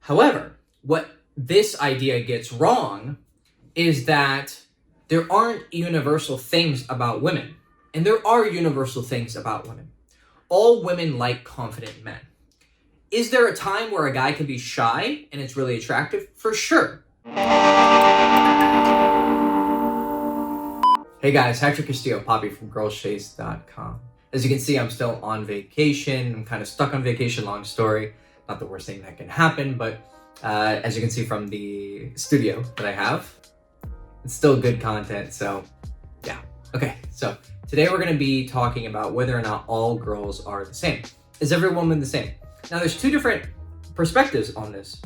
However, what this idea gets wrong is that there aren't universal things about women, and there are universal things about women. All women like confident men. Is there a time where a guy can be shy and it's really attractive? For sure. Hey guys, Hector Castillo, Poppy from girlshays.com. As you can see, I'm still on vacation. I'm kind of stuck on vacation, long story. Not the worst thing that can happen, but as you can see from the studio that I have, it's still good content, so yeah. Okay, so today we're gonna be talking about whether or not all girls are the same. Is every woman the same? Now there's two different perspectives on this.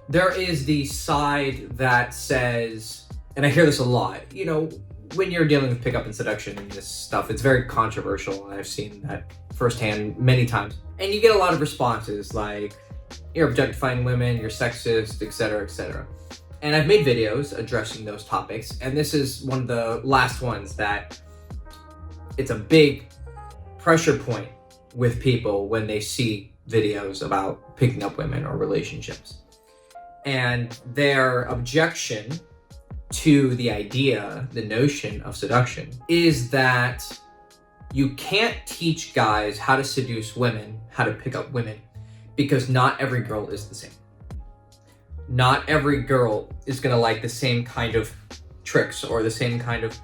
There is the side that says, and I hear this a lot, you know, when you're dealing with pickup and seduction and this stuff, it's very controversial, and I've seen that firsthand many times. And you get a lot of responses like, you're objectifying women, you're sexist, etc., etc. And I've made videos addressing those topics, and this is one of the last ones that it's a big pressure point with people when they see videos about picking up women or relationships. And their objection to the idea, the notion of seduction, is that you can't teach guys how to seduce women, how to pick up women, because not every girl is the same. Not every girl is gonna like the same kind of tricks or the same kind of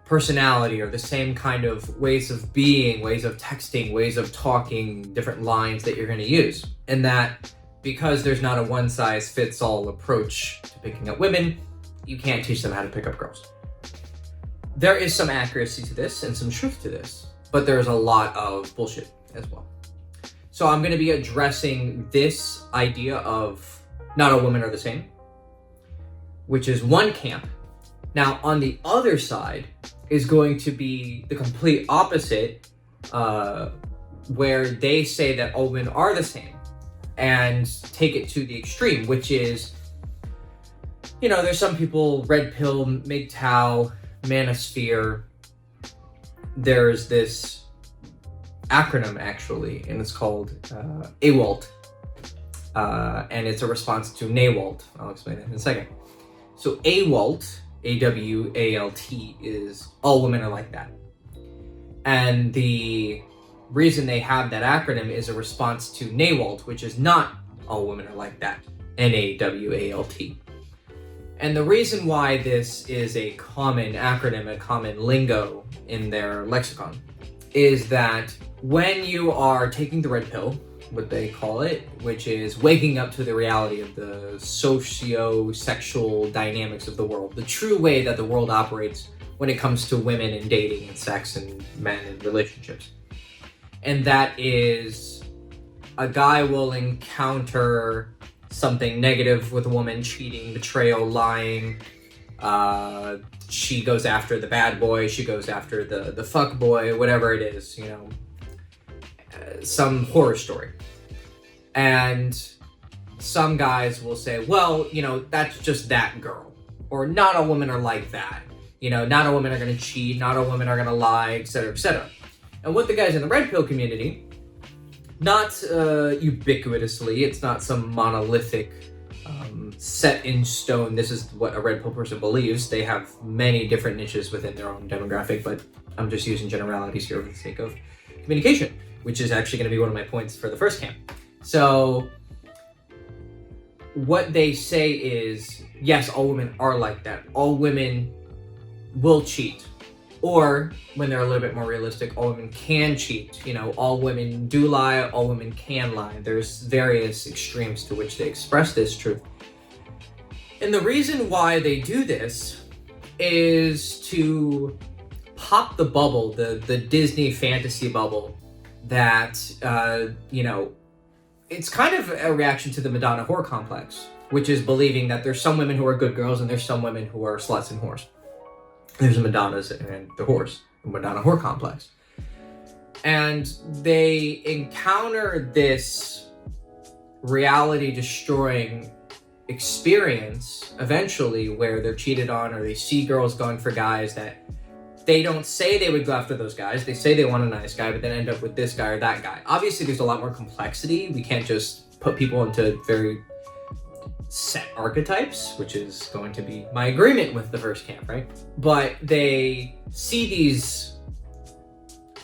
personality or the same kind of ways of being, ways of texting, ways of talking, different lines that you're gonna use. And that because there's not a one-size-fits-all approach to picking up women, you can't teach them how to pick up girls. There is some accuracy to this and some truth to this, but there's a lot of bullshit as well. So I'm gonna be addressing this idea of not all women are the same, which is one camp. Now, on the other side is going to be the complete opposite, where they say that all women are the same and take it to the extreme, which is, you know, there's some people, red pill, MGTOW, manosphere. There's this acronym actually, and it's called AWALT. And it's a response to NAWALT. I'll explain that in a second. So AWALT, A-W-A-L-T, is all women are like that. And the reason they have that acronym is a response to NAWALT, which is not all women are like that, N-A-W-A-L-T. And the reason why this is a common acronym, a common lingo in their lexicon, is that when you are taking the red pill, what they call it, which is waking up to the reality of the socio-sexual dynamics of the world, the true way that the world operates when it comes to women and dating and sex and men and relationships. And that is, a guy will encounter something negative with a woman, cheating, betrayal, lying. She goes after the bad boy, she goes after the fuck boy, whatever it is, you know, some horror story. And some guys will say, well, you know, that's just that girl, or not all women are like that. You know, not all women are gonna cheat, not all women are gonna lie, etc., etc. And what the guys in the red pill community, not ubiquitously, it's not some monolithic, set in stone, this is what a red pill person believes. They have many different niches within their own demographic, but I'm just using generalities here for the sake of communication, which is actually gonna be one of my points for the first camp. So what they say is, yes, all women are like that. All women will cheat. Or, when they're a little bit more realistic, all women can cheat. You know, all women do lie, all women can lie. There's various extremes to which they express this truth. And the reason why they do this is to pop the bubble, the Disney fantasy bubble that, you know, it's kind of a reaction to the Madonna whore complex, which is believing that there's some women who are good girls and there's some women who are sluts and whores. There's the Madonnas and the whores, the Madonna whore complex. And they encounter this reality-destroying experience eventually where they're cheated on, or they see girls going for guys that they don't say they would go after those guys. They say they want a nice guy, but then end up with this guy or that guy. Obviously, there's a lot more complexity. We can't just put people into very set archetypes, which is going to be my agreement with the first camp, right? But they see these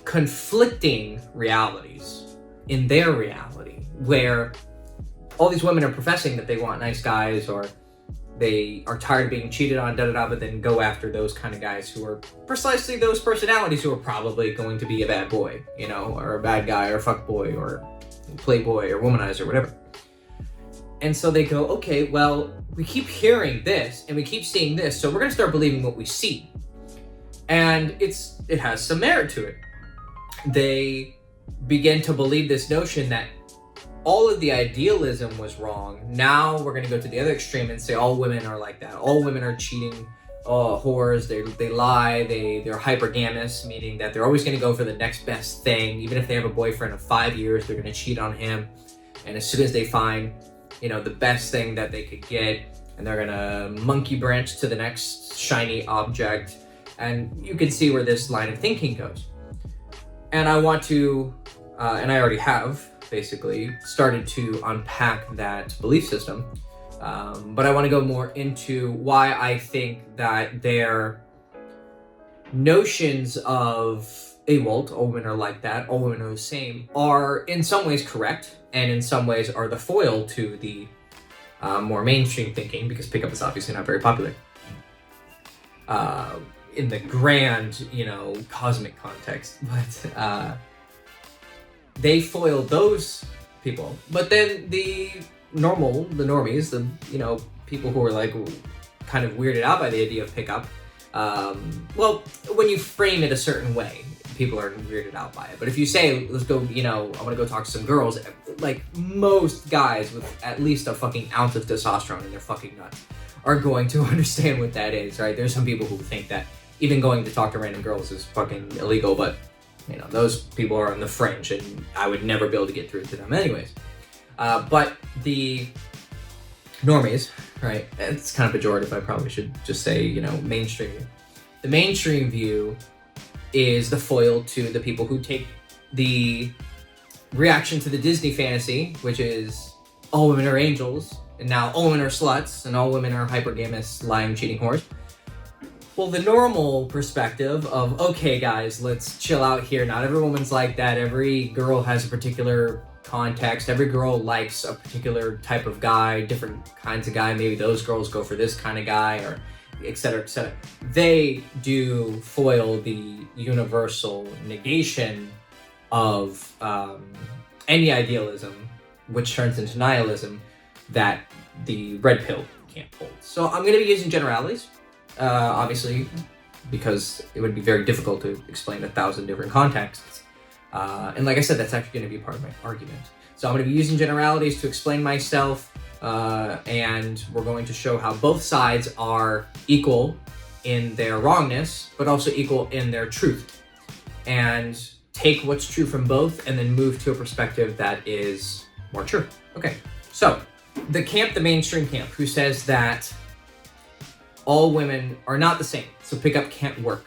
conflicting realities in their reality, where all these women are professing that they want nice guys, or they are tired of being cheated on, but then go after those kind of guys who are precisely those personalities who are probably going to be a bad boy, you know, or a bad guy, or fuck boy, or playboy, or womanizer, whatever. And so they go, okay, well, we keep hearing this and we keep seeing this, so we're gonna start believing what we see. And it has some merit to it. They begin to believe this notion that all of the idealism was wrong. Now we're going to go to the other extreme and say all women are like that. All women are cheating, whores, they lie, they're hypergamous, meaning that they're always going to go for the next best thing. Even if they have a boyfriend of 5 years, they're going to cheat on him. And as soon as they find, you know, the best thing that they could get, and they're going to monkey branch to the next shiny object. And you can see where this line of thinking goes. And I want to, and I already have, basically, started to unpack that belief system. But I want to go more into why I think that their notions of, all women are like that, all women are the same, are in some ways correct, and in some ways are the foil to the more mainstream thinking, because pickup is obviously not very popular. In the grand, you know, cosmic context, but they foil those people. But then the normies, the, you know, people who are like kind of weirded out by the idea of pickup, well, when you frame it a certain way, people are weirded out by it. But if you say, let's go, you know, I want to go talk to some girls, like most guys with at least a fucking ounce of testosterone in their fucking nuts are going to understand what that is, right? There's some people who think that even going to talk to random girls is fucking illegal, but, you know, those people are on the fringe, and I would never be able to get through to them anyways. But the normies, right, it's kind of pejorative, I probably should just say, you know, mainstream. The mainstream view is the foil to the people who take the reaction to the Disney fantasy, which is all women are angels, and now all women are sluts, and all women are hypergamous, lying, cheating whores. Well, the normal perspective of, okay, guys, let's chill out here. Not every woman's like that. Every girl has a particular context. Every girl likes a particular type of guy, different kinds of guy. Maybe those girls go for this kind of guy, or et cetera, et cetera. They do foil the universal negation of any idealism, which turns into nihilism, that the red pill can't hold. So I'm going to be using generalities. Obviously, because it would be very difficult to explain 1,000 different contexts. And like I said, that's actually going to be part of my argument. So I'm going to be using generalities to explain myself, and we're going to show how both sides are equal in their wrongness, but also equal in their truth. And take what's true from both and then move to a perspective that is more true. Okay, so the mainstream camp, who says that all women are not the same, so pickup can't work,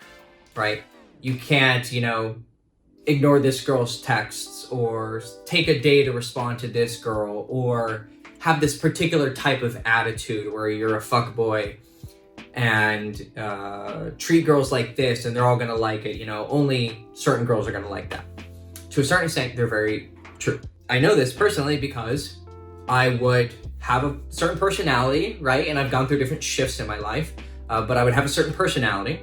right? You can't, you know, ignore this girl's texts, or take a day to respond to this girl, or have this particular type of attitude where you're a fuckboy and treat girls like this and they're all gonna like it, you know, only certain girls are gonna like that. To a certain extent, they're very true. I know this personally because I would have a certain personality, right? And I've gone through different shifts in my life, but I would have a certain personality,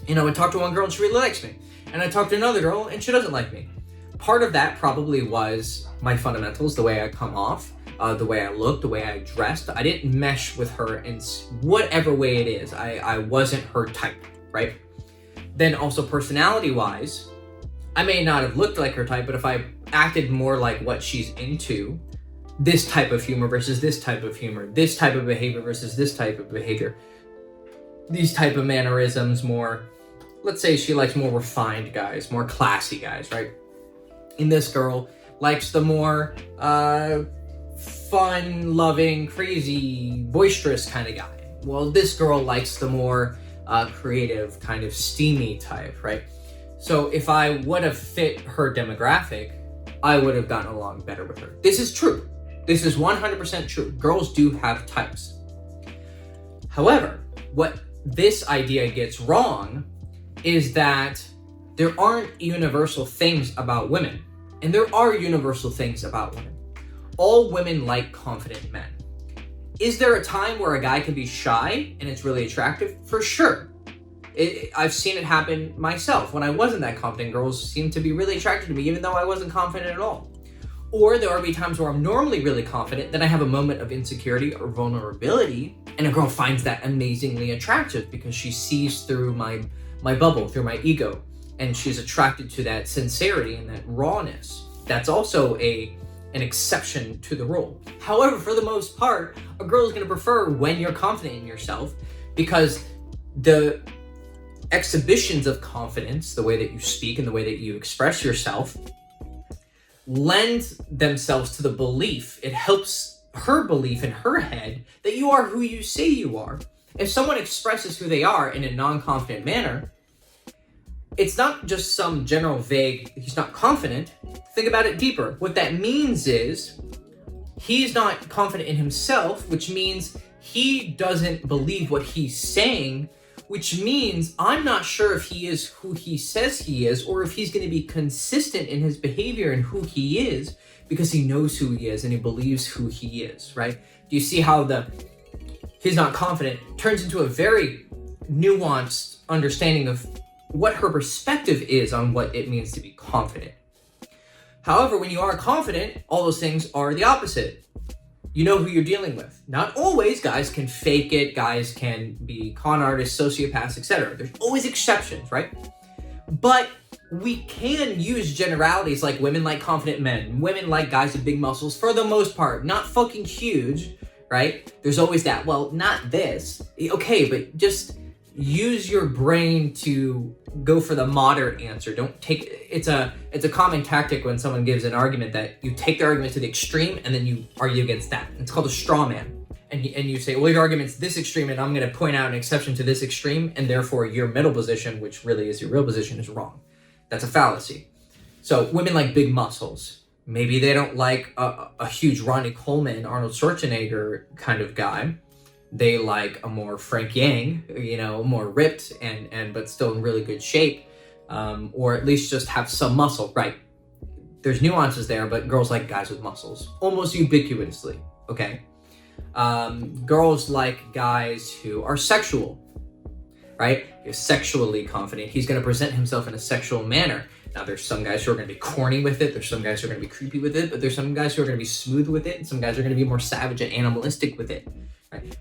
and I would talk to one girl and she really likes me, and I talk to another girl and she doesn't like me. Part of that probably was my fundamentals, the way I come off, the way I look, the way I dressed. I didn't mesh with her in whatever way it is. I wasn't her type, right? Then also personality-wise, I may not have looked like her type, but if I acted more like what she's into, this type of humor versus this type of humor, this type of behavior versus this type of behavior, these type of mannerisms, more, let's say she likes more refined guys, more classy guys, right? And this girl likes the more fun, loving, crazy, boisterous kind of guy. Well, this girl likes the more creative, kind of steamy type, right? So if I would have fit her demographic, I would have gotten along better with her. This is true. This is 100% true. Girls do have types. However, what this idea gets wrong is that there aren't universal things about women, and there are universal things about women. All women like confident men. Is there a time where a guy can be shy and it's really attractive? For sure. I've seen it happen myself. When I wasn't that confident, girls seemed to be really attracted to me, even though I wasn't confident at all. Or there will be times where I'm normally really confident, then I have a moment of insecurity or vulnerability, and a girl finds that amazingly attractive because she sees through my bubble, through my ego, and she's attracted to that sincerity and that rawness. That's also an exception to the rule. However, for the most part, a girl is going to prefer when you're confident in yourself, because the exhibitions of confidence, the way that you speak and the way that you express yourself, lend themselves to the belief. It helps her belief in her head that you are who you say you are. If someone expresses who they are in a non-confident manner, it's not just some general vague, he's not confident. Think about it deeper. What that means is he's not confident in himself, which means he doesn't believe what he's saying, which means I'm not sure if he is who he says he is, or if he's going to be consistent in his behavior and who he is, because he knows who he is and he believes who he is, right? Do you see how he's not confident turns into a very nuanced understanding of what her perspective is on what it means to be confident? However, when you are confident, all those things are the opposite. You know who you're dealing with. Not always. Guys can fake it. Guys can be con artists, sociopaths, etc. There's always exceptions, right? But we can use generalities like women like confident men, women like guys with big muscles for the most part, not fucking huge, right? There's always that, well, not this. Okay, but just use your brain to go for the moderate answer. Don't take, it's a common tactic when someone gives an argument that you take the argument to the extreme and then you argue against that. It's called a straw man. And you say, well, your argument's this extreme and I'm going to point out an exception to this extreme, and therefore your middle position, which really is your real position, is wrong. That's a fallacy. So women like big muscles. Maybe they don't like a huge Ronnie Coleman, Arnold Schwarzenegger kind of guy. They like a more Frank Yang, more ripped and but still in really good shape, or at least just have some muscle, right? There's nuances there, but girls like guys with muscles, almost ubiquitously, okay? Girls like guys who are sexual, right? He's sexually confident. He's going to present himself in a sexual manner. Now, there's some guys who are going to be corny with it. There's some guys who are going to be creepy with it, but there's some guys who are going to be smooth with it, and some guys are going to be more savage and animalistic with it. Right?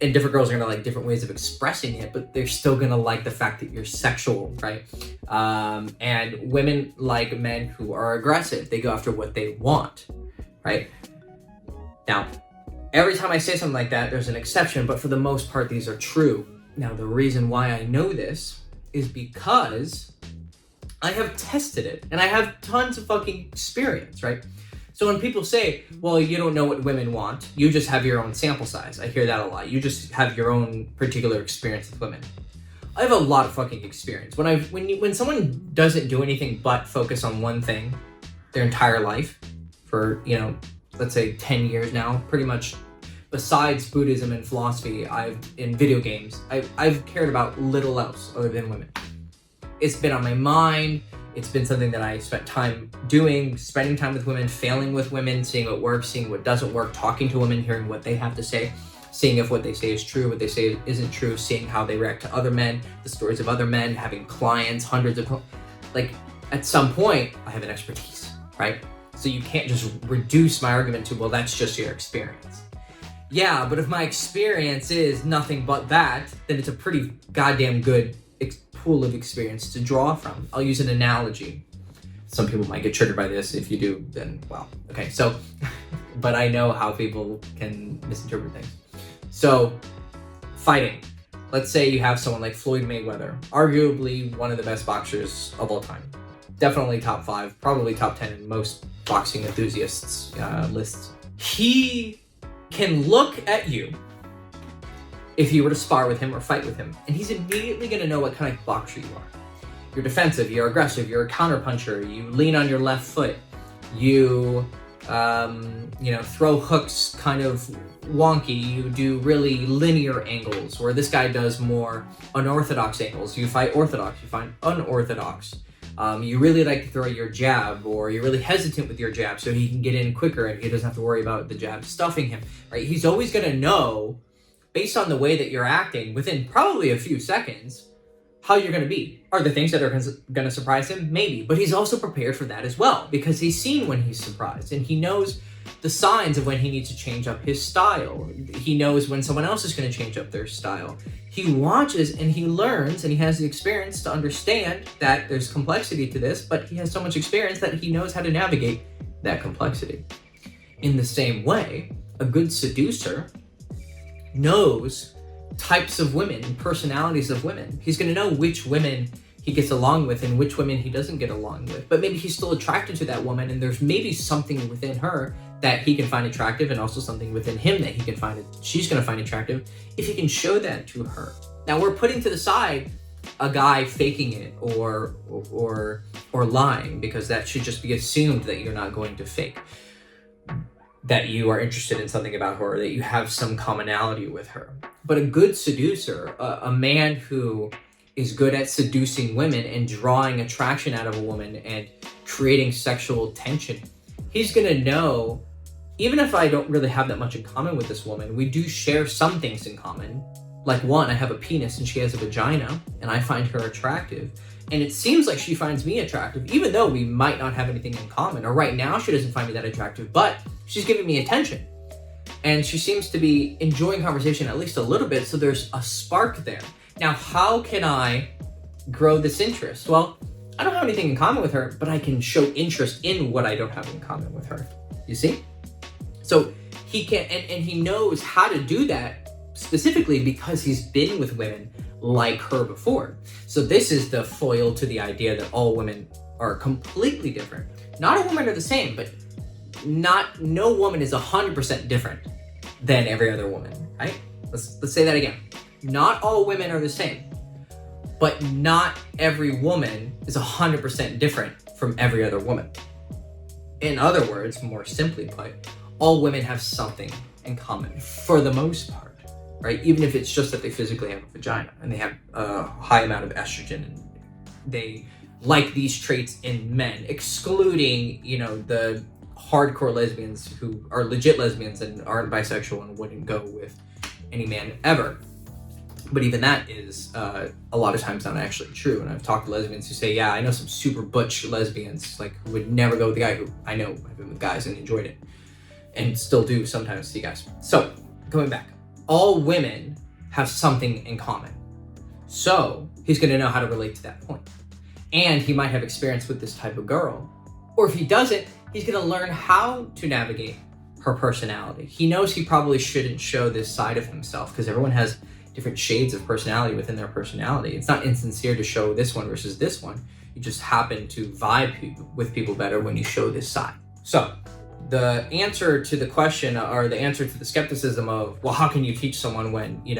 And different girls are going to like different ways of expressing it, but they're still going to like the fact that you're sexual, right? And women like men who are aggressive. They go after what they want, right? Now, every time I say something like that, there's an exception, but for the most part, these are true. Now, the reason why I know this is because I have tested it, and I have tons of fucking experience, right? So when people say, well, you don't know what women want, you just have your own sample size. I hear that a lot. You just have your own particular experience with women. I have a lot of fucking experience. When someone doesn't do anything but focus on one thing their entire life for, let's say 10 years now, pretty much, besides Buddhism and philosophy, in video games, I've cared about little else other than women. It's been on my mind. It's been something that I spent time doing, spending time with women, failing with women, seeing what works, seeing what doesn't work, talking to women, hearing what they have to say, seeing if what they say is true, what they say isn't true, seeing how they react to other men, the stories of other men, having clients, hundreds of, at some point, I have an expertise, right? So you can't just reduce my argument to, well, that's just your experience. Yeah, but if my experience is nothing but that, then it's a pretty goddamn good pool of experience to draw from. I'll use an analogy. Some people might get triggered by this. If you do, then, well, okay. So, but I know how people can misinterpret things. So, fighting. Let's say you have someone like Floyd Mayweather, arguably one of the best boxers of all time. Definitely top 5, probably top 10 in most boxing enthusiasts' lists. He can look at you if you were to spar with him or fight with him, and he's immediately going to know what kind of boxer you are. You're defensive, you're aggressive, you're a counterpuncher, you lean on your left foot, you throw hooks kind of wonky. You do really linear angles, where this guy does more unorthodox angles. You fight orthodox, you find unorthodox. You really like to throw your jab, or you're really hesitant with your jab so he can get in quicker and he doesn't have to worry about the jab stuffing him, right? He's always going to know, based on the way that you're acting, within probably a few seconds, how you're going to be. Are there things that are going to surprise him? Maybe. But he's also prepared for that as well, because he's seen when he's surprised, and he knows the signs of when he needs to change up his style. He knows when someone else is going to change up their style. He watches and he learns, and he has the experience to understand that there's complexity to this, but he has so much experience that he knows how to navigate that complexity. In the same way, a good seducer knows types of women and personalities of women. He's going to know which women he gets along with and which women he doesn't get along with. But maybe he's still attracted to that woman, and there's maybe something within her that he can find attractive, and also something within him that he can find she's going to find attractive if he can show that to her. Now, we're putting to the side a guy faking it or lying, because that should just be assumed that you're not going to fake, that you are interested in something about her, or that you have some commonality with her. But a good seducer, a man who is good at seducing women and drawing attraction out of a woman and creating sexual tension, he's going to know, even if I don't really have that much in common with this woman, we do share some things in common. Like, one, I have a penis and she has a vagina, and I find her attractive. And it seems like she finds me attractive, even though we might not have anything in common. Or right now, she doesn't find me that attractive, but she's giving me attention. And she seems to be enjoying conversation at least a little bit, so there's a spark there. Now, how can I grow this interest? Well, I don't have anything in common with her, but I can show interest in what I don't have in common with her. You see? So he can, and he knows how to do that specifically because he's been with women like her before. So this is the foil to the idea that all women are completely different. Not all women are the same, but no woman is 100% different than every other woman, right? Let's say that again. Not all women are the same, but not every woman is 100% different from every other woman. In other words, more simply put, all women have something in common for the most part, right? Even if it's just that they physically have a vagina and they have a high amount of estrogen and they like these traits in men, excluding, the hardcore lesbians who are legit lesbians and aren't bisexual and wouldn't go with any man ever. But even that is a lot of times not actually true. And I've talked to lesbians who say, yeah, I know some super butch lesbians, like, who would never go with the guy who I know have been with guys and enjoyed it, and still do sometimes see guys. So, going back, all women have something in common. So, he's going to know how to relate to that point. And he might have experience with this type of girl. Or if he doesn't, he's going to learn how to navigate her personality. He knows he probably shouldn't show this side of himself, because everyone has different shades of personality within their personality. It's not insincere to show this one versus this one. You just happen to vibe with people better when you show this side. So the answer to the question, or the answer to the skepticism of, well, how can you teach someone when, you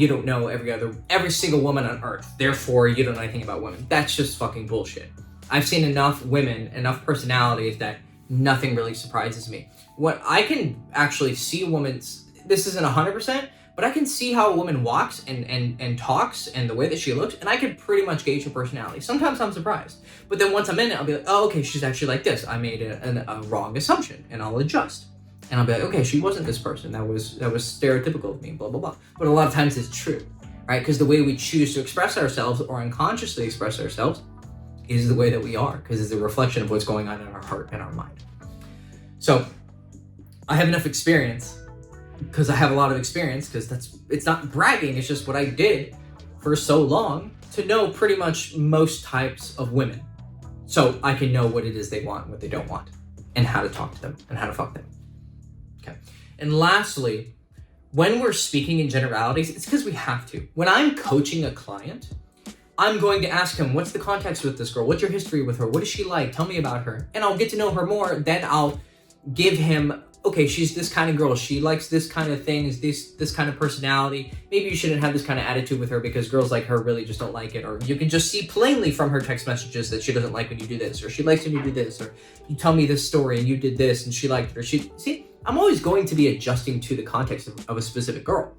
don't know every single woman on earth, therefore you don't know anything about women? That's just fucking bullshit. I've seen enough women, enough personalities that nothing really surprises me. What I can actually see this isn't 100%, but I can see how a woman walks and talks and the way that she looks, and I can pretty much gauge her personality. Sometimes I'm surprised, but then once I'm in it, I'll be like, oh, okay, she's actually like this. I made a wrong assumption, and I'll adjust. And I'll be like, okay, she wasn't this person. That was stereotypical of me, blah, blah, blah. But a lot of times it's true, right? Because the way we choose to express ourselves or unconsciously express ourselves is the way that we are, because it's a reflection of what's going on in our heart and our mind. So I have enough experience, because I have a lot of experience, because it's not bragging, it's just what I did for so long, to know pretty much most types of women. So I can know what it is they want and what they don't want, and how to talk to them and how to fuck them. Okay. And lastly, when we're speaking in generalities, it's because we have to. When I'm coaching a client, I'm going to ask him, what's the context with this girl? What's your history with her? What is she like? Tell me about her. And I'll get to know her more. Then I'll give him okay, she's this kind of girl. She likes this kind of things, this kind of personality. Maybe you shouldn't have this kind of attitude with her because girls like her really just don't like it. Or you can just see plainly from her text messages that she doesn't like when you do this, or she likes when you do this, or you tell me this story and you did this and she liked it, or see, I'm always going to be adjusting to the context of a specific girl.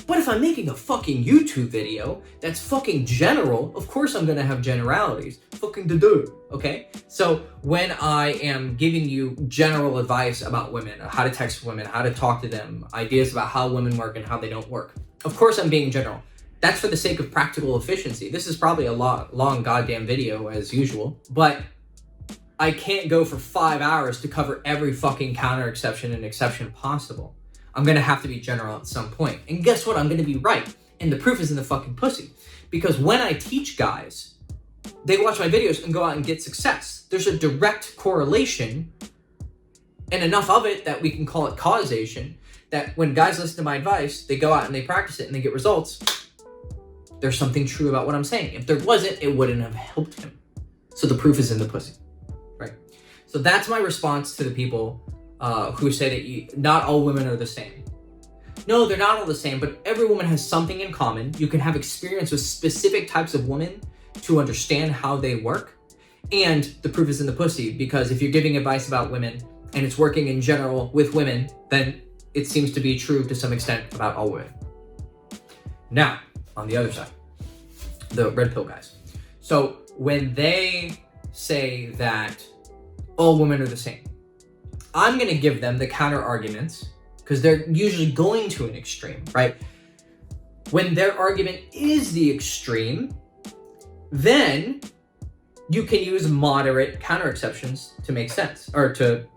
But if I'm making a fucking YouTube video that's fucking general, of course I'm gonna have generalities. Fucking do, okay? So when I am giving you general advice about women, how to text women, how to talk to them, ideas about how women work and how they don't work, of course I'm being general. That's for the sake of practical efficiency. This is probably a long goddamn video as usual, but I can't go for 5 hours to cover every fucking counter exception and exception possible. I'm gonna have to be general at some point. And guess what? I'm gonna be right. And the proof is in the fucking pussy. Because when I teach guys, they watch my videos and go out and get success. There's a direct correlation, and enough of it that we can call it causation, that when guys listen to my advice, they go out and they practice it and they get results. There's something true about what I'm saying. If there wasn't, it wouldn't have helped him. So the proof is in the pussy. So that's my response to the people who say that not all women are the same. No, they're not all the same, but every woman has something in common. You can have experience with specific types of women to understand how they work. And the proof is in the pussy, because if you're giving advice about women and it's working in general with women, then it seems to be true to some extent about all women. Now, on the other side, the red pill guys. So when they say that all women are the same, I'm going to give them the counter arguments, because they're usually going to an extreme, right? When their argument is the extreme, then you can use moderate counter exceptions to make sense, or to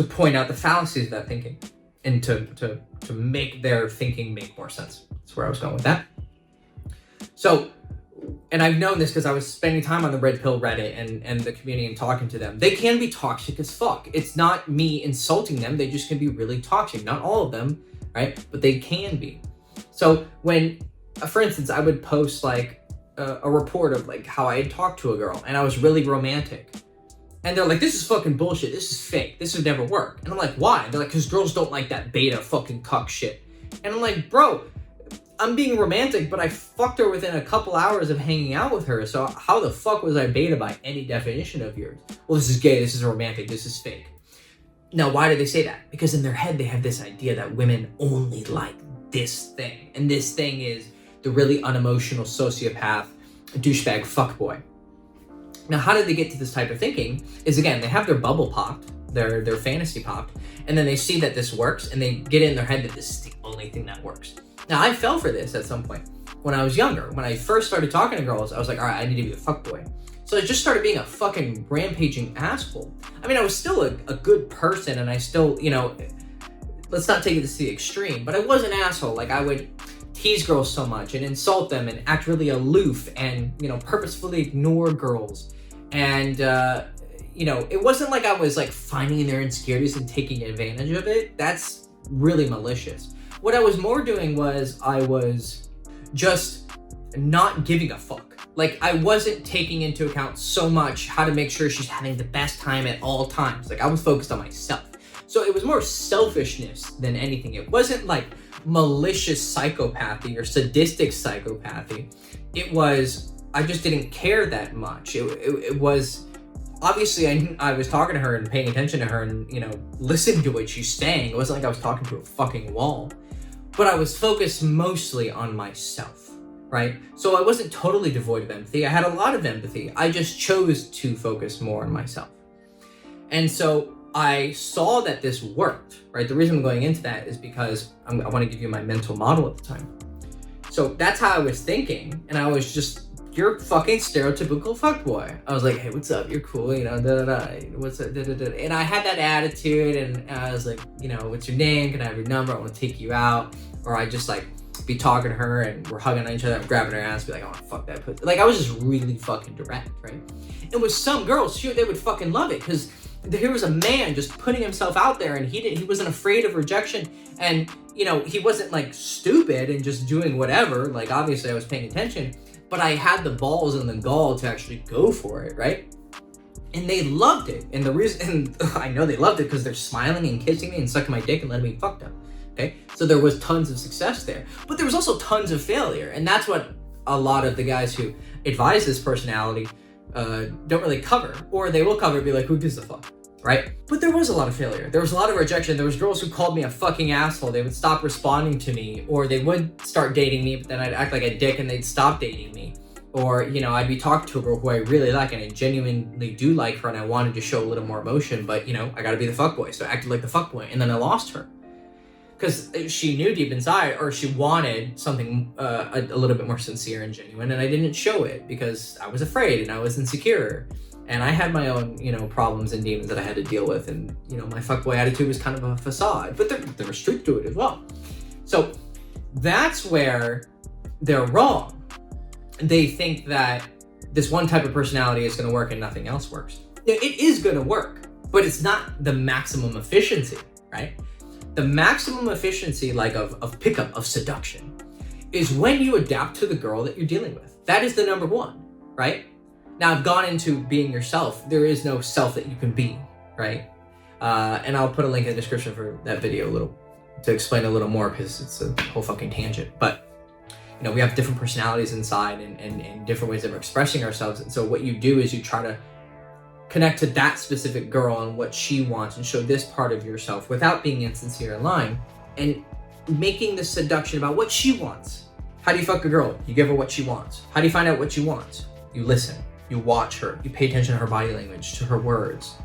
point out the fallacies of that thinking, and to make their thinking make more sense. That's where I was going with that. So, and I've known this because I was spending time on the Red Pill Reddit and the community and talking to them. They can be toxic as fuck. It's not me insulting them. They just can be really toxic. Not all of them, right? But they can be. So when, for instance, I would post like a report of like how I had talked to a girl and I was really romantic. And they're like, this is fucking bullshit. This is fake. This would never work. And I'm like, why? And they're like, because girls don't like that beta fucking cuck shit. And I'm like, bro, I'm being romantic, but I fucked her within a couple hours of hanging out with her. So how the fuck was I beta by any definition of yours? Well, this is gay, this is romantic, this is fake. Now, why do they say that? Because in their head, they have this idea that women only like this thing. And this thing is the really unemotional sociopath, douchebag fuckboy. Now, how did they get to this type of thinking? Is again, they have their bubble popped, their fantasy popped, and then they see that this works, and they get in their head that this is the only thing that works. Now, I fell for this at some point when I was younger. When I first started talking to girls, I was like, all right, I need to be a fuckboy. So I just started being a fucking rampaging asshole. I mean, I was still a good person, and I still, let's not take it to the extreme, but I was an asshole. Like, I would tease girls so much and insult them and act really aloof and, purposefully ignore girls. And, it wasn't like I was like finding their insecurities and taking advantage of it. That's really malicious. What I was more doing was I was just not giving a fuck. Like, I wasn't taking into account so much how to make sure she's having the best time at all times. Like, I was focused on myself. So it was more selfishness than anything. It wasn't like malicious psychopathy or sadistic psychopathy. It was, I just didn't care that much. It was, obviously I was talking to her and paying attention to her and, listening to what she's saying. It wasn't like I was talking to a fucking wall. But I was focused mostly on myself, right? So I wasn't totally devoid of empathy. I had a lot of empathy. I just chose to focus more on myself. And so I saw that this worked, right? The reason I'm going into that is because I want to give you my mental model at the time. So that's how I was thinking. And I was just, you're fucking stereotypical fuckboy. I was like, hey, what's up? You're cool, what's up, And I had that attitude, and I was like, what's your name? Can I have your number? I want to take you out. Or I just like be talking to her and we're hugging each other, I'm grabbing her ass, be like, I want to fuck that pussy. Like, I was just really fucking direct, right? And with some girls, sure, they would fucking love it, because here was a man just putting himself out there, and he wasn't afraid of rejection, and he wasn't like stupid and just doing whatever. Like, obviously I was paying attention, but I had the balls and the gall to actually go for it, right? And they loved it. And the reason, and I know they loved it because they're smiling and kissing me and sucking my dick and letting me fuck them. Okay? So there was tons of success there. But there was also tons of failure. And that's what a lot of the guys who advise this personality don't really cover. Or they will cover and be like, who gives a fuck? Right? But there was a lot of failure. There was a lot of rejection. There was girls who called me a fucking asshole. They would stop responding to me, or they would start dating me, but then I'd act like a dick and they'd stop dating me. Or, you know, I'd be talking to a girl who I really like and I genuinely do like her and I wanted to show a little more emotion, but, you know, I gotta be the fuckboy. So I acted like the fuckboy and then I lost her. Because she knew deep inside, or she wanted something a little bit more sincere and genuine, and I didn't show it because I was afraid and I was insecure. And I had my own, you know, problems and demons that I had to deal with. And, you know, my fuckboy attitude was kind of a facade, but there was truth to it as well. So that's where they're wrong. They think that this one type of personality is going to work and nothing else works. It is going to work, but it's not the maximum efficiency, right? The maximum efficiency, like of pickup, of seduction, is when you adapt to the girl that you're dealing with. That is the number one, right? Now, I've gone into being yourself. There is no self that you can be, right? And I'll put a link in the description for that video to explain a little more, because it's a whole fucking tangent. But, you know, we have different personalities inside and different ways of expressing ourselves. And so what you do is you try to connect to that specific girl and what she wants and show this part of yourself without being insincere and lying, and making the seduction about what she wants. How do you fuck a girl? You give her what she wants. How do you find out what she wants? You listen. You watch her, you pay attention to her body language, to her words,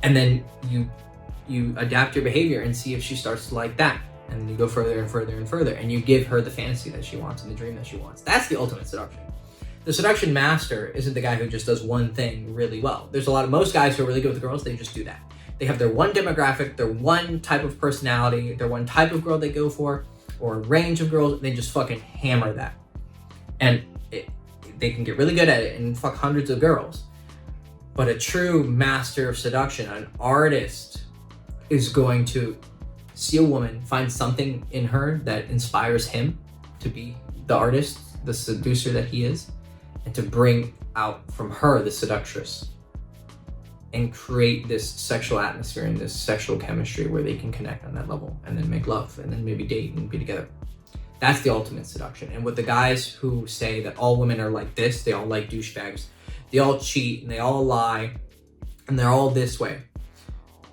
and then you adapt your behavior and see if she starts to like that. And then you go further and further and further, and you give her the fantasy that she wants and the dream that she wants. That's the ultimate seduction. The seduction master isn't the guy who just does one thing really well. There's most guys who are really good with girls, they just do that. They have their one demographic, their one type of personality, their one type of girl they go for, or range of girls, and they just fucking hammer that. And they can get really good at it and fuck hundreds of girls. But a true master of seduction, an artist, is going to see a woman, find something in her that inspires him to be the artist, the seducer that he is, and to bring out from her the seductress and create this sexual atmosphere and this sexual chemistry where they can connect on that level and then make love and then maybe date and be together. That's the ultimate seduction. And with the guys who say that all women are like this, they all like douchebags, they all cheat and they all lie and they're all this way,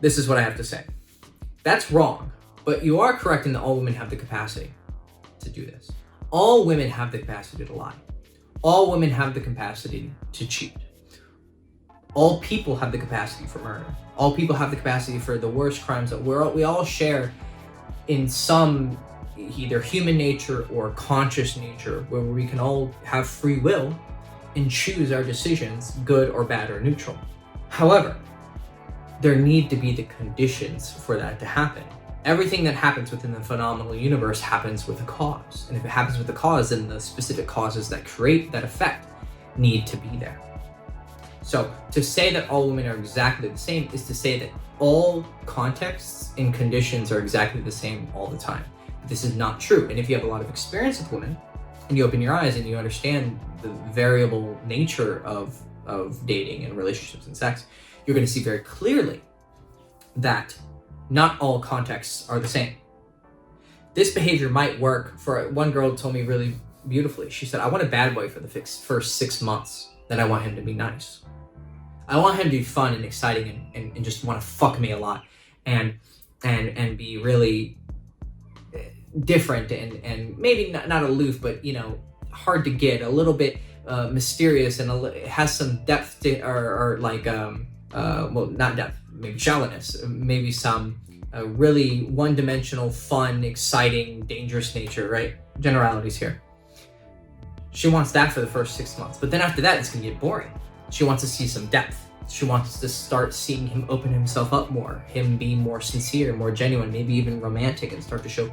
this is what I have to say. That's wrong, but you are correct in that all women have the capacity to do this. All women have the capacity to lie. All women have the capacity to cheat. All people have the capacity for murder. All people have the capacity for the worst crimes that we all share in some either human nature or conscious nature, where we can all have free will and choose our decisions, good or bad or neutral. However, there need to be the conditions for that to happen. Everything that happens within the phenomenal universe happens with a cause. And if it happens with a cause, then the specific causes that create that effect need to be there. So to say that all women are exactly the same is to say that all contexts and conditions are exactly the same all the time. This is not true. And if you have a lot of experience with women and you open your eyes and you understand the variable nature of dating and relationships and sex, you're going to see very clearly that not all contexts are the same. This behavior might work for one girl told me really beautifully. She said, I want a bad boy for the first 6 months. Then I want him to be nice. I want him to be fun and exciting and just want to fuck me a lot and be really different and maybe not aloof, but, you know, hard to get, a little bit mysterious, and it has some depth to, or like, well, not depth, maybe shallowness, maybe some really one-dimensional, fun, exciting, dangerous nature, right? Generalities here. She wants that for the first 6 months, but then after that, it's gonna get boring. She wants to see some depth. She wants to start seeing him open himself up more, him being more sincere, more genuine, maybe even romantic, and start to show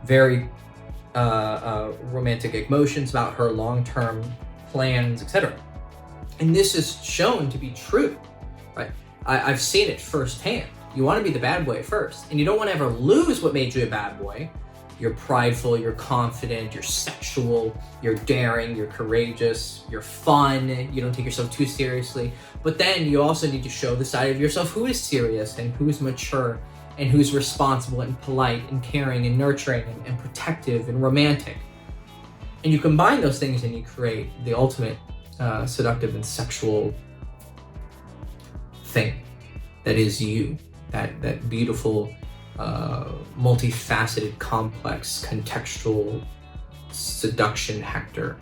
very romantic emotions about her long-term plans, etc. And this is shown to be true, right? I've seen it firsthand. You want to be the bad boy at first, and you don't want to ever lose what made you a bad boy, You're prideful, you're confident, you're sexual, you're daring, you're courageous, you're fun, you don't take yourself too seriously. But then you also need to show the side of yourself who is serious and who's mature and who's responsible and polite and caring and nurturing and protective and romantic. And you combine those things and you create the ultimate seductive and sexual thing that is you, that beautiful, multifaceted, complex, contextual seduction Hector.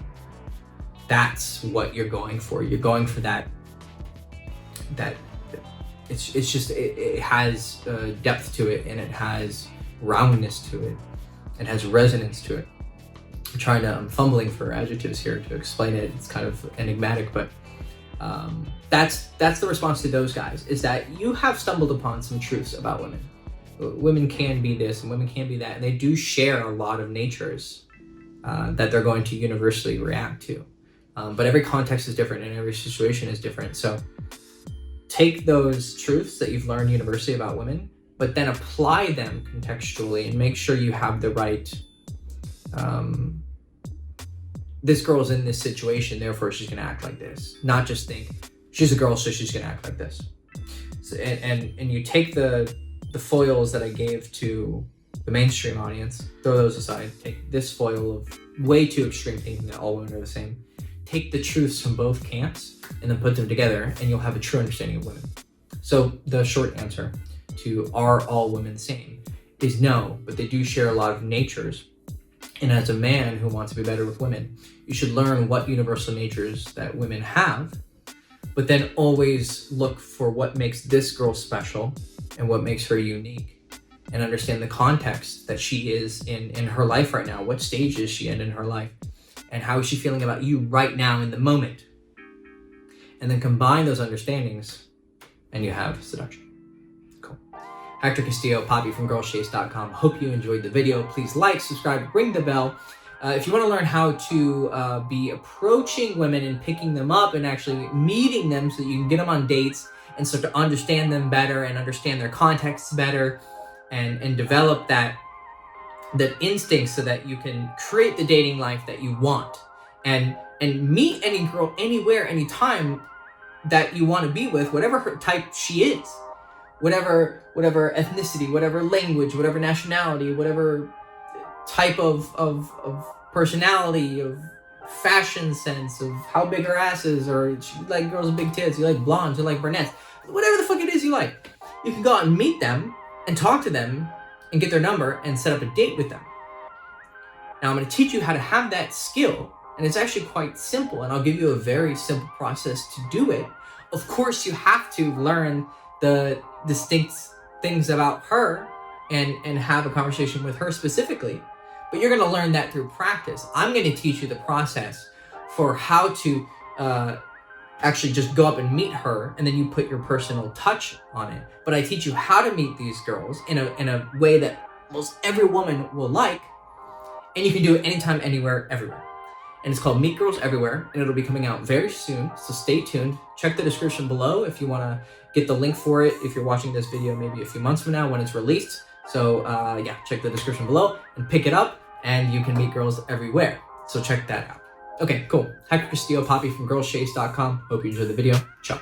That's what you're going for. You're going for that it's just, it has depth to it, and it has roundness to it, and has resonance to it. I'm fumbling for adjectives here to explain it. It's kind of enigmatic, but that's the response to those guys, is that you have stumbled upon some truths about women. Women can be this and women can be that, and they do share a lot of natures that they're going to universally react to. But every context is different and every situation is different. So take those truths that you've learned universally about women, but then apply them contextually and make sure you have the right, this girl's in this situation, therefore she's gonna act like this. Not just think, she's a girl, so she's gonna act like this. So, and you take the foils that I gave to the mainstream audience, throw those aside, take this foil of way too extreme thinking that all women are the same, take the truths from both camps and then put them together, and you'll have a true understanding of women. So the short answer to are all women the same is no, but they do share a lot of natures. And as a man who wants to be better with women, you should learn what universal natures that women have, but then always look for what makes this girl special and what makes her unique, and understand the context that she is in her life right now. What stage is she in her life? And how is she feeling about you right now in the moment? And then combine those understandings and you have seduction. Cool. Hector Castillo, Poppy from girlschase.com. Hope you enjoyed the video. Please like, subscribe, ring the bell. If you want to learn how to be approaching women and picking them up and actually meeting them so that you can get them on dates and start to understand them better and understand their contexts better, and develop that instinct so that you can create the dating life that you want and meet any girl anywhere, anytime that you want to be with, whatever her type she is, whatever ethnicity, whatever language, whatever nationality, whatever type of personality, of fashion sense, of how big her ass is, or you like girls with big tits, you like blondes, you like brunettes, whatever the fuck it is you like. You can go out and meet them and talk to them and get their number and set up a date with them. Now I'm going to teach you how to have that skill, and it's actually quite simple, and I'll give you a very simple process to do it. Of course, you have to learn the distinct things about her and have a conversation with her specifically, but you're going to learn that through practice. I'm going to teach you the process for how to actually just go up and meet her, and then you put your personal touch on it. But I teach you how to meet these girls in a way that most every woman will like, and you can do it anytime, anywhere, everywhere. And it's called Meet Girls Everywhere, and it'll be coming out very soon, so stay tuned. Check the description below if you want to get the link for it, if you're watching this video maybe a few months from now when it's released. So yeah, check the description below and pick it up, and you can meet girls everywhere. So check that out. Okay, cool. Hector Castillo, Poppy from girlschase.com. Hope you enjoyed the video. Ciao.